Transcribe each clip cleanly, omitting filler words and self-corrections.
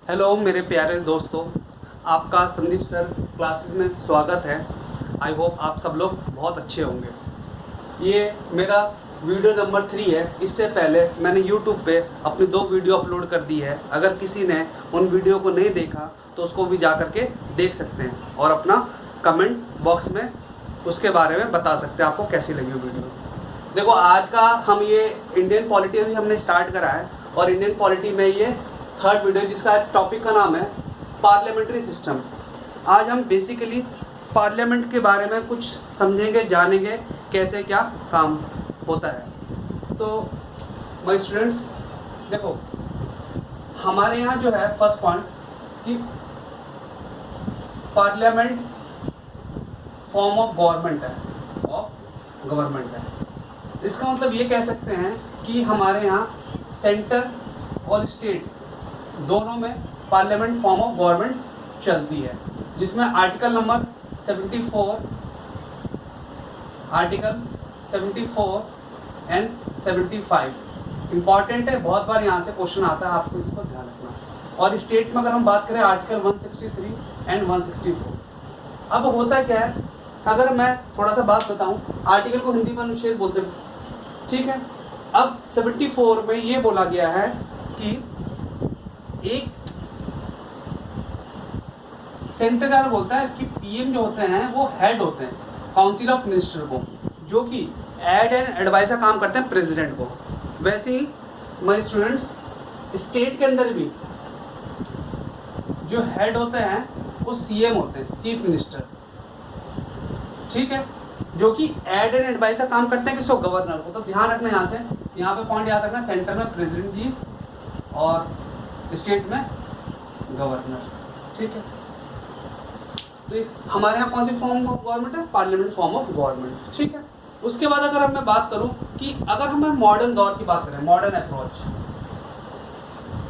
Hello मेरे प्यारे दोस्तों, आपका संदीप सर क्लासेस में स्वागत है। आई होप आप सब लोग बहुत अच्छे होंगे। ये मेरा वीडियो नंबर 3 है। इससे पहले मैंने यूट्यूब पे अपनी 2 वीडियो अपलोड कर दी है। अगर किसी ने उन वीडियो को नहीं देखा तो उसको भी जा कर के देख सकते हैं और अपना कमेंट बॉक्स में उसके बारे में बता सकते हैं आपको कैसी लगी वीडियो। देखो, आज का हम ये इंडियन पॉलिटी अभी हमने स्टार्ट करा है और इंडियन पॉलिटी में ये 3rd वीडियो जिसका टॉपिक का नाम है पार्लियामेंट्री सिस्टम। आज हम बेसिकली पार्लियामेंट के बारे में कुछ समझेंगे, जानेंगे कैसे क्या काम होता है। तो माय स्टूडेंट्स, देखो हमारे यहाँ जो है फर्स्ट पॉइंट कि पार्लियामेंट फॉर्म ऑफ गवर्नमेंट है। इसका मतलब ये कह सकते हैं कि हमारे यहाँ सेंटर और स्टेट दोनों में पार्लियामेंट फॉर्म ऑफ गवर्नमेंट चलती है, जिसमें आर्टिकल नंबर 74 एंड 75 इम्पॉर्टेंट है। बहुत बार यहाँ से क्वेश्चन आता है, आपको इसको ध्यान रखना। और स्टेट में अगर हम बात करें आर्टिकल 163 एंड 164। अब होता क्या है, अगर मैं थोड़ा सा बात बताऊं, आर्टिकल को हिंदी में अनुच्छेद बोलते हैं, ठीक है। अब 74 में ये बोला गया है कि एक सेंटर का बोलता है कि पीएम जो होते हैं वो हेड होते हैं काउंसिल ऑफ मिनिस्टर को, जो कि एड एंड एडवाइस का काम करते हैं प्रेसिडेंट को। वैसे ही माय स्टूडेंट्स, स्टेट के अंदर भी जो हेड होते हैं वो सीएम होते हैं, चीफ मिनिस्टर, ठीक है, जो कि एड एंड एडवाइस का काम करते हैं किसको, गवर्नर को। तो ध्यान रखना यहाँ से, यहाँ पे पॉइंट याद रखना, सेंटर में प्रेसिडेंट जी और स्टेट में गवर्नर, ठीक है। तो हमारे यहाँ कौन सी फॉर्म ऑफ गवर्नमेंट है, पार्लियामेंट फॉर्म ऑफ गवर्नमेंट, ठीक है। उसके बाद अगर मैं बात करूं कि अगर हमें मॉडर्न दौर की बात करें, मॉडर्न अप्रोच,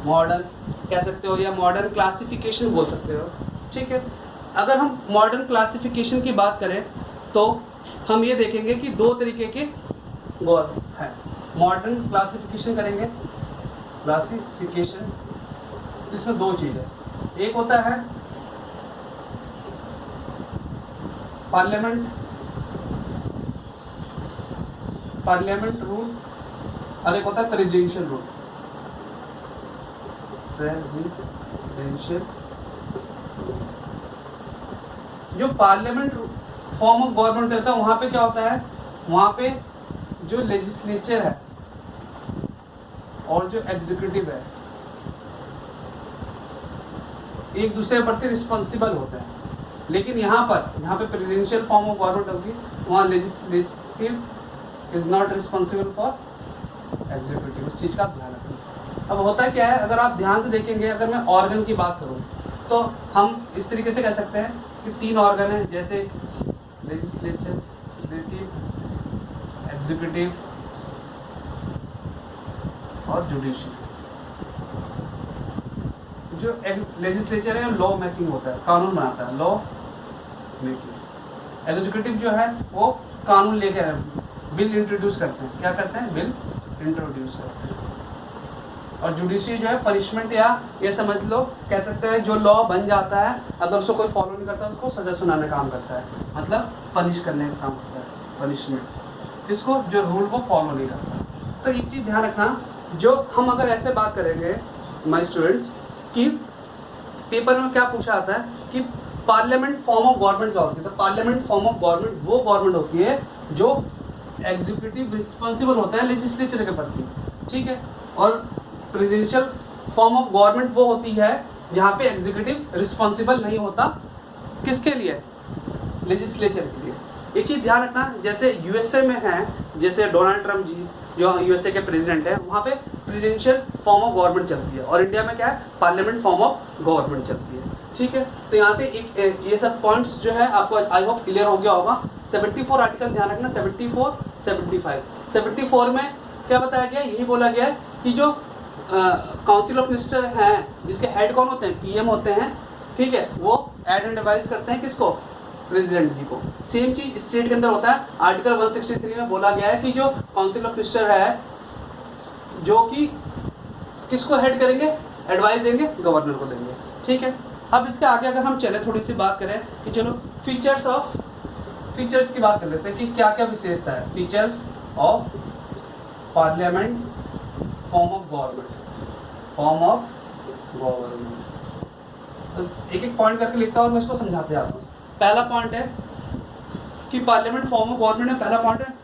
मॉडर्न कह सकते हो या मॉडर्न क्लासिफिकेशन बोल सकते हो, ठीक है। अगर हम मॉडर्न क्लासिफिकेशन की बात करें तो हम ये देखेंगे कि 2 तरीके के गवर्नमेंट है। मॉडर्न क्लासिफिकेशन करेंगे, क्लासिफिकेशन, इसमें 2 चीज़ है। एक होता है पार्लियामेंट रूल और एक होता है प्रेसिडेंशियल रूल। जो पार्लियामेंट फॉर्म ऑफ गवर्नमेंट होता है, वहाँ पे क्या होता है, वहाँ पे जो लेजिस्लेचर है और जो एग्जीक्यूटिव है एक दूसरे के प्रति रिस्पॉन्सिबल होते हैं। लेकिन यहाँ पे प्रेसिडेंशियल फॉर्म ऑफ गवर्नमेंट होगी, वहाँ legislative is not responsible for executive. इस चीज़ का ध्यान रखना। अब होता क्या है, अगर आप ध्यान से देखेंगे, अगर मैं ऑर्गन की बात करूँ तो हम इस तरीके से कह सकते हैं कि 3 ऑर्गन हैं, जैसे लेजिस्लेचर, एग्जीक्यूटिव और जुडिशरी। जो लेजिस्लेचर है लॉ मेकिंग होता है, कानून बनाता है, लॉ मेकिंग। एग्जीक्यूटिव जो है वो कानून लेकर बिल इंट्रोड्यूस करते हैं, क्या करते हैं, बिल इंट्रोड्यूस करते हैं। और जुडिशरी जो है पनिशमेंट, या ये समझ लो कह सकते हैं जो लॉ बन जाता है अगर उसको कोई फॉलो नहीं करता उसको सजा सुनाने का काम करता है, मतलब पनिश करने का काम करता है, पनिशमेंट, इसको जो रूल को फॉलो नहीं करता। तो एक चीज़ ध्यान रखना, जो हम अगर ऐसे बात करेंगे माय स्टूडेंट्स कि पेपर में क्या पूछा आता है कि पार्लियामेंट फॉर्म ऑफ गवर्नमेंट क्या होती है, तो पार्लियामेंट फॉर्म ऑफ गवर्नमेंट वो गवर्नमेंट होती है जो एग्जीक्यूटिव रिस्पॉन्सिबल होता है लेजिस्लेचर के प्रति, ठीक है। और प्रेसिडेंशियल फॉर्म ऑफ गवर्नमेंट वो होती है जहाँ पे एग्जीक्यूटिव रिस्पॉन्सिबल नहीं होता, किसके लिए, लेजिस्लेचर के लिए। एक चीज़ ध्यान रखना, जैसे यूएसए में है, जैसे डोनाल्ड ट्रम्प जी जो यूएसए के प्रेसिडेंट है, वहाँ पे प्रेसिडेंशियल फॉर्म ऑफ गवर्नमेंट चलती है, और इंडिया में क्या है, पार्लियामेंट फॉर्म ऑफ गवर्नमेंट चलती है, ठीक है। तो यहाँ से एक ये सब पॉइंट्स जो है आपको आई होप क्लियर हो गया होगा। 74 आर्टिकल ध्यान रखना, 74, 75। 74 में क्या बताया गया, यही बोला गया है कि जो काउंसिल ऑफ मिनिस्टर हैं, जिसके हेड कौन होते हैं, पीएम होते हैं, ठीक है, वो एड एंड एडवाइस करते हैं किसको, प्रेसिडेंट जी को। सेम चीज स्टेट के अंदर होता है। आर्टिकल 163 में बोला गया है कि जो काउंसिल ऑफ मिनिस्टर है, जो कि किसको हेड करेंगे, एडवाइस देंगे गवर्नर को देंगे, ठीक है। अब इसके आगे अगर हम चले थोड़ी सी बात करें कि चलो फीचर्स की बात कर लेते हैं कि क्या क्या विशेषता है। Features of parliament form of government, तो एक एक पॉइंट करके लिखता हूँ और मैं इसको समझाते जाता हूँ। पहला पॉइंट है कि पार्लियामेंट फॉर्म ऑफ गवर्नमेंट में पहला पॉइंट है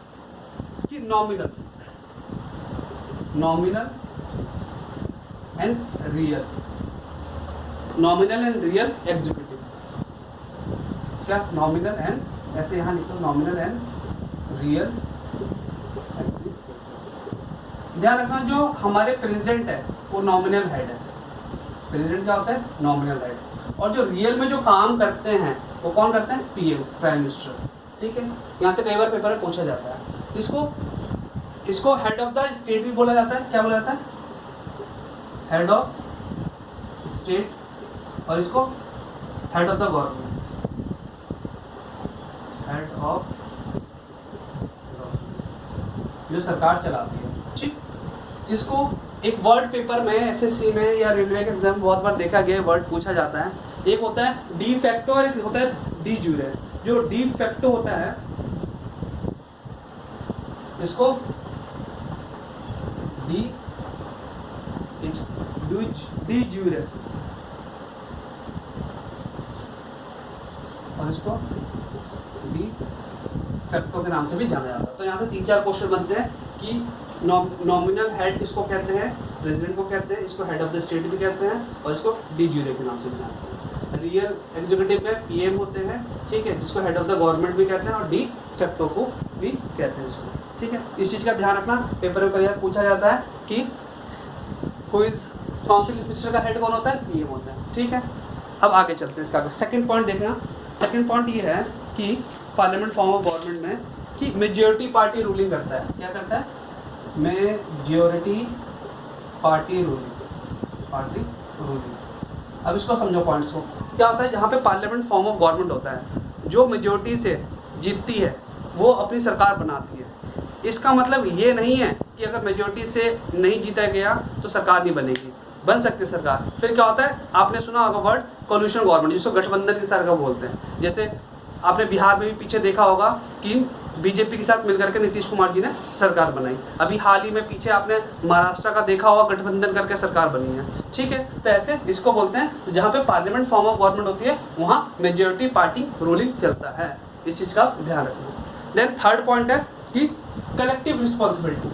कि nominal and real, nominal and real executive. क्या नॉमिनल एंड, ऐसे यहाँ लिखो नॉमिनल एंड रियल एग्जीक्यूटिव। ध्यान रखना जो हमारे प्रेसिडेंट है वो नॉमिनल हेड है। प्रेसिडेंट क्या होता है? Nominal head. और जो रियल में जो काम करते हैं वो कौन करते हैं? पीएम, प्राइम मिनिस्टर, ठीक है। यहाँ से कई बार पेपर में पूछा जाता है। इसको हेड ऑफ द स्टेट भी बोला जाता है। क्या बोला जाता है? हेड ऑफ स्टेट, और इसको head of the government, head of जो सरकार चलाती है, ठीक। इसको एक वर्ड पेपर में एसएससी में या रेलवे के एग्जाम बहुत बार देखा गया वर्ड पूछा जाता है। एक होता है डी फैक्टो और एक होता है डी जूरे। जो डी फैक्टो होता है इसको डी जूरे और इसको डी फैक्टो के नाम से भी जाना जाता है। तो यहाँ से 3-4 क्वेश्चन बनते हैं कि नॉमिनल हेड किसको कहते हैं? प्रेसिडेंट को कहते हैं। इसको हेड ऑफ द स्टेट भी कहते हैं और इसको डी जूरे के नाम से भी जानते हैं। रियल एग्जीक्यूटिव में पीएम होते हैं, ठीक है, जिसको हेड ऑफ द गवर्नमेंट भी कहते हैं और डी फैक्टो को भी कहते हैं इसको, ठीक है। इस चीज़ का ध्यान रखना, पेपर में कई बार पूछा जाता है कि कोई काउंसिल मिनिस्टर का हेड कौन होता है? पीएम होता है, ठीक है। अब आगे चलते हैं इसका आगे। सेकंड पॉइंट देखना। सेकंड पॉइंट ये है कि पार्लियामेंट फॉर्म ऑफ गवर्नमेंट में कि मेजॉरिटी पार्टी रूलिंग करता है। क्या करता है? Majority party ruling. अब इसको समझो पॉइंट्स को। क्या होता है? जहाँ पे पार्लियामेंट फॉर्म ऑफ गवर्नमेंट होता है, जो मेजॉरिटी से जीतती है वो अपनी सरकार बनाती है। इसका मतलब ये नहीं है कि अगर मेजॉरिटी से नहीं जीता गया तो सरकार नहीं बनेगी, बन सकती है सरकार। फिर क्या होता है? आपने सुना होगा वर्ड कोलिशन गवर्नमेंट, जिसको गठबंधन की सरकार बोलते हैं। जैसे आपने बिहार में भी पीछे देखा होगा कि बीजेपी के साथ मिलकर के नीतीश कुमार जी ने सरकार बनाई। अभी हाल ही में पीछे आपने महाराष्ट्र का देखा होगा, गठबंधन करके सरकार बनी है, ठीक है। तो ऐसे इसको बोलते हैं। तो जहाँ पे पार्लियामेंट फॉर्म ऑफ गवर्नमेंट होती है वहाँ मेजॉरिटी पार्टी रूलिंग चलता है। इस चीज़ का ध्यान रखना। देन थर्ड पॉइंट है कि कलेक्टिव रिस्पॉन्सिबिलिटी।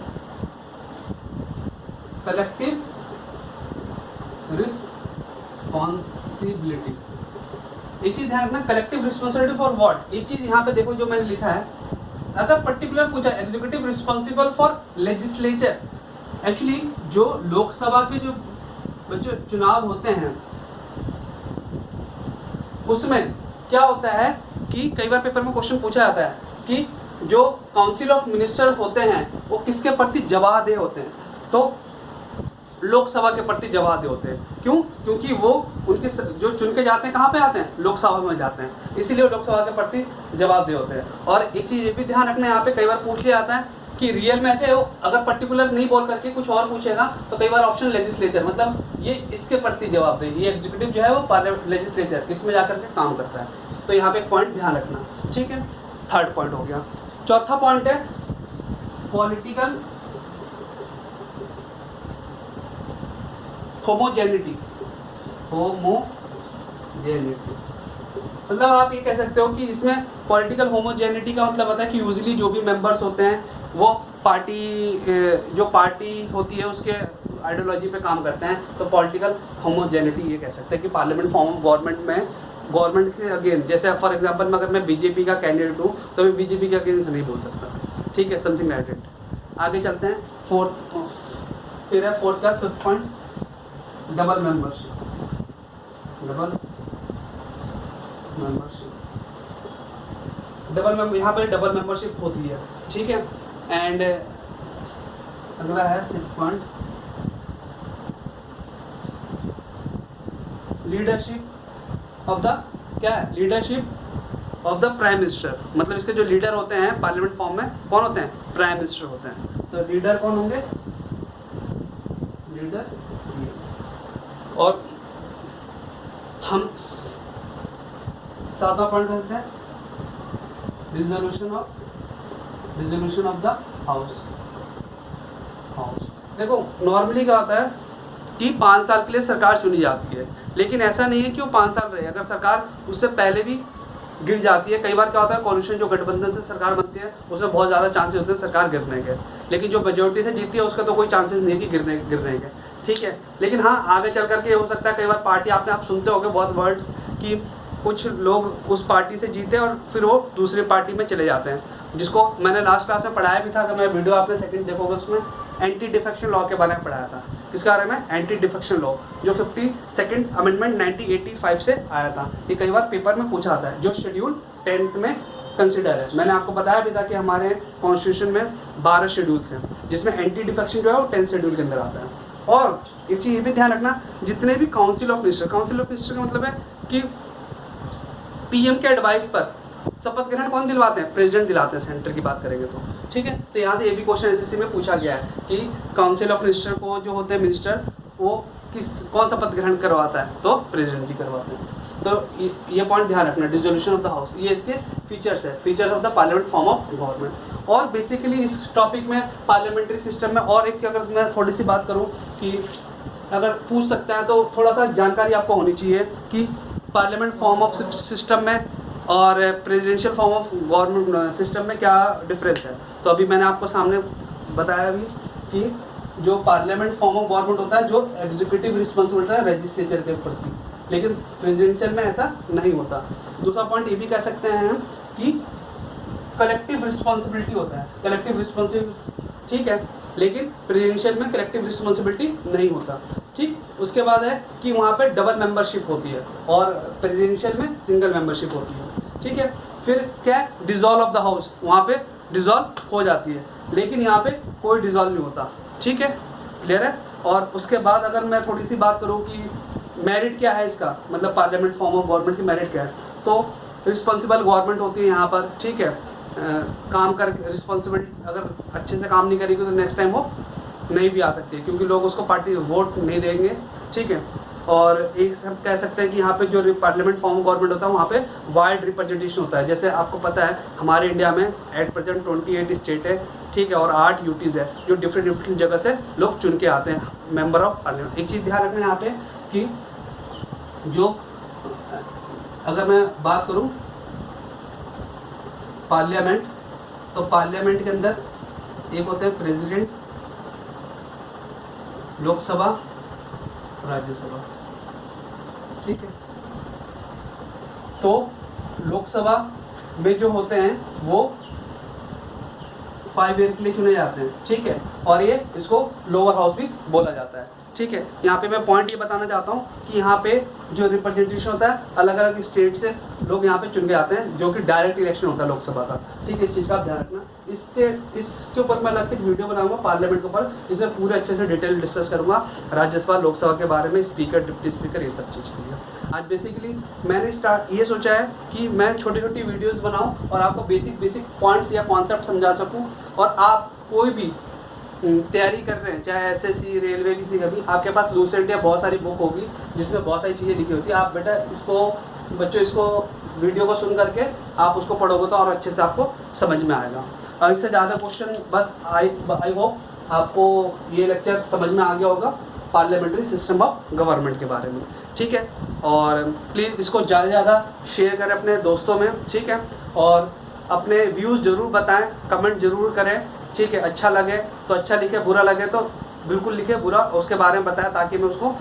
कलेक्टिव रिस्पॉन्सिबिलिटी, एक चीज़ ध्यान रखना, कलेक्टिव रिस्पॉन्सिबिलिटी फॉर व्हाट। एक चीज़ यहाँ पे देखो जो मैंने लिखा है, अगर पर्टिकुलर पूछा executive responsible for legislature. Actually जो लोकसभा के जो चुनाव होते हैं उसमें क्या होता है कि कई बार पेपर में क्वेश्चन पूछा जाता है कि जो काउंसिल ऑफ मिनिस्टर होते हैं वो किसके प्रति जवाबदेह होते हैं? तो लोकसभा के प्रति जवाबदेह होते हैं। क्यों? क्योंकि वो उनके जो चुन के जाते हैं कहाँ पे आते हैं? लोकसभा में जाते हैं, इसीलिए वो लोकसभा के प्रति जवाबदेह होते हैं। और एक चीज़ ये भी ध्यान रखना, यहाँ पे कई बार पूछ लिया जाता है कि रियल में ऐसे अगर पर्टिकुलर नहीं बोल करके कुछ और पूछेगा तो कई बार ऑप्शन लेजिस्लेचर, मतलब ये इसके प्रति जवाबदेह, ये एग्जीक्यूटिव जो है वो पार्लियामेंट लेजिस्लेचर इसमें जाकर के काम करता है। तो यहाँ पे एक पॉइंट ध्यान रखना, ठीक है। थर्ड पॉइंट हो गया। चौथा पॉइंट है पॉलिटिकल होमोजेनिटी। मतलब आप ये कह सकते हो कि इसमें पॉलिटिकल होमोजेनिटी का मतलब होता है कि यूजुअली जो भी मेंबर्स होते हैं वो जो पार्टी होती है उसके आइडियोलॉजी पे काम करते हैं। तो पॉलिटिकल होमोजेनिटी ये कह सकते हैं कि पार्लियामेंट फॉर्म ऑफ गवर्नमेंट में गवर्नमेंट के अगेंस्ट, जैसे फॉर एग्जांपल में अगर मैं बीजेपी का कैंडिडेट हूँ तो मैं बीजेपी के अगेंस्ट नहीं बोल सकता, ठीक है, समथिंग लाइक इट। आगे चलते हैं। फिर है फोर्थ का फिफ्थ पॉइंट, डबल मेंबरशिप। यहाँ पर डबल मेंबरशिप होती है, ठीक है। एंड अगला है six point, leadership of the, क्या है? Leadership of the prime minister. मतलब इसके जो लीडर होते हैं पार्लियामेंट फॉर्म में कौन होते हैं? प्राइम मिनिस्टर होते हैं। तो लीडर कौन होंगे? लीडर और हम 7वां पॉइंट करते हैं रिजोल्यूशन ऑफ द हाउस। देखो नॉर्मली क्या होता है कि 5 साल के लिए सरकार चुनी जाती है, लेकिन ऐसा नहीं है कि वो 5 साल रहे। अगर सरकार उससे पहले भी गिर जाती है, कई बार क्या होता है कोalition जो गठबंधन से सरकार बनती है उसमें बहुत ज़्यादा चांसेस होते हैं सरकार गिरने के, लेकिन जो मेजोरिटी से जीतती है उसका तो कोई चांसेस नहीं है कि गिरने के, ठीक है। लेकिन हाँ आगे चल करके हो सकता है कई बार पार्टी आप सुनते होंगे बहुत वर्ड्स कि कुछ लोग उस पार्टी से जीते और फिर वो दूसरी पार्टी में चले जाते हैं, जिसको मैंने लास्ट क्लास में पढ़ाया भी था। अगर मैं वीडियो आपने सेकंड देखोगे उसमें एंटी डिफेक्शन लॉ के बारे में पढ़ाया था। किस बारे में? एंटी डिफेक्शन लॉ, जो 52nd अमेंडमेंट 1985 से आया था। ये कई बार पेपर में पूछा आता है, जो शेड्यूल 10th में कंसिडर है। मैंने आपको बताया भी था कि हमारे कॉन्स्टिट्यूशन में 12 शेड्यूल्स हैं, जिसमें एंटी डिफेक्शन जो है वो 10th शेड्यूल के अंदर आता है। और एक चीज़ ये भी ध्यान रखना, जितने भी काउंसिल ऑफ मिनिस्टर का मतलब है कि पीएम के एडवाइस पर शपथ ग्रहण कौन दिलवाते हैं? प्रेसिडेंट दिलाते हैं, सेंटर की बात करेंगे तो, ठीक है। तो यहाँ से ये भी क्वेश्चन एसएससी में पूछा गया है कि काउंसिल ऑफ मिनिस्टर को जो होते हैं मिनिस्टर, वो कौन शपथ ग्रहण करवाता है? तो प्रेसिडेंट ही करवाते हैं। तो ये पॉइंट ध्यान रखना, डिसोल्यूशन ऑफ द हाउस, ये इसके फीचर्स है, features of the parliament form of government. और बेसिकली इस टॉपिक में पार्लियामेंट्री सिस्टम में और एक अगर मैं थोड़ी सी बात करूँ कि अगर पूछ सकते हैं तो थोड़ा सा जानकारी आपको होनी चाहिए कि पार्लियामेंट फॉर्म ऑफ सिस्टम में और presidential form of government system में क्या डिफरेंस है। तो अभी मैंने आपको सामने बताया भी कि जो पार्लियामेंट फॉर्म ऑफ गवर्नमेंट होता है, जो एग्जीक्यूटिव रिस्पॉन्सिबिलिटी है लेजिस्लेचर के प्रति, लेकिन प्रेसिडेंशियल में ऐसा नहीं होता। दूसरा पॉइंट ये भी कह सकते हैं कि कलेक्टिव रिस्पॉन्सिबिलिटी होता है, कलेक्टिव रिस्पॉन्सिबिलिटी, ठीक है, लेकिन प्रेसिडेंशियल में कलेक्टिव रिस्पॉन्सिबिलिटी नहीं होता, ठीक। उसके बाद है कि वहाँ पे डबल मेंबरशिप होती है और प्रेसिडेंशियल में सिंगल मेंबरशिप होती है, ठीक है। फिर क्या? डिसॉल्व ऑफ द हाउस, वहाँ पे डिसॉल्व हो जाती है, लेकिन यहाँ पे कोई डिसॉल्व नहीं होता, ठीक है, क्लियर है। और उसके बाद अगर मैं थोड़ी सी बात करूँ कि मेरिट क्या है इसका, मतलब पार्लियामेंट फॉर्म ऑफ गवर्नमेंट की मेरिट क्या है, तो रिस्पॉन्सिबल गवर्नमेंट होती है यहाँ पर, ठीक है। काम कर रिस्पॉन्सिबल अगर अच्छे से काम नहीं करेगी तो नेक्स्ट टाइम वो नहीं भी आ सकती है, क्योंकि लोग उसको पार्टी वोट नहीं देंगे, ठीक है। और एक सब कह सकते हैं कि यहाँ पे जो पार्लियामेंट फॉर्म ऑफ गवर्नमेंट होता है वहाँ पे वाइड रिप्रेजेंटेशन होता है। जैसे आपको पता है हमारे इंडिया में एट प्रेजेंट 28 स्टेट है, ठीक है, और 8 यूटीज़ है, जो डिफरेंट जगह से लोग चुन के आते हैं मेंबर ऑफ पार्लियामेंट। एक चीज़ ध्यान रखना यहाँ पे कि जो अगर मैं बात करूँ पार्लियामेंट, तो पार्लियामेंट के अंदर एक होते हैं प्रेसिडेंट, लोकसभा, राज्यसभा, ठीक है। तो लोकसभा में जो होते हैं वो 5 ईयर के लिए चुने जाते हैं, ठीक है, और ये इसको लोअर हाउस भी बोला जाता है, ठीक है। यहाँ पे मैं पॉइंट ये बताना चाहता हूँ कि यहाँ पे जो रिप्रेजेंटेशन होता है अलग अलग स्टेट से लोग यहाँ पे चुन के आते हैं, जो कि डायरेक्ट इलेक्शन होता है लोकसभा का, ठीक है। इस चीज़ का आप ध्यान रखना। इसके ऊपर मैं अलग से वीडियो बनाऊंगा पार्लियामेंट के ऊपर, जिसमें पूरे अच्छे से डिटेल डिस्कस करूँगा राज्यसभा लोकसभा के बारे में, स्पीकर डिप्टी स्पीकर, ये सब चीज़ के लिए। आज बेसिकली मैंने ये सोचा है कि मैं छोटी छोटी वीडियोज़ बनाऊँ और आपको बेसिक पॉइंट्स या कॉन्सेप्ट समझा सकूँ, और आप कोई भी तैयारी कर रहे हैं, चाहे एसएससी, रेलवे, किसी का भी, आपके पास लूसेंट या बहुत सारी बुक होगी जिसमें बहुत सारी चीज़ें लिखी होती है। आप बेटा इसको वीडियो को सुन करके आप उसको पढ़ोगे तो और अच्छे से आपको समझ में आएगा। और इससे ज़्यादा क्वेश्चन बस आई होप आपको ये लेक्चर समझ में आ गया होगा पार्लियामेंट्री सिस्टम ऑफ गवर्नमेंट के बारे में, ठीक है। और प्लीज़ इसको ज़्यादा से ज़्यादा शेयर करें अपने दोस्तों में, ठीक है, और अपने व्यूज़ ज़रूर बताएं, कमेंट ज़रूर करें, ठीक है। अच्छा लगे तो अच्छा लिखे, बुरा लगे तो बिल्कुल लिखे बुरा, उसके बारे में बताएं ताकि मैं उसको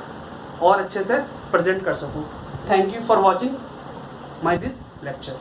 और अच्छे से प्रेजेंट कर सकूं। Thank you for watching my this lecture.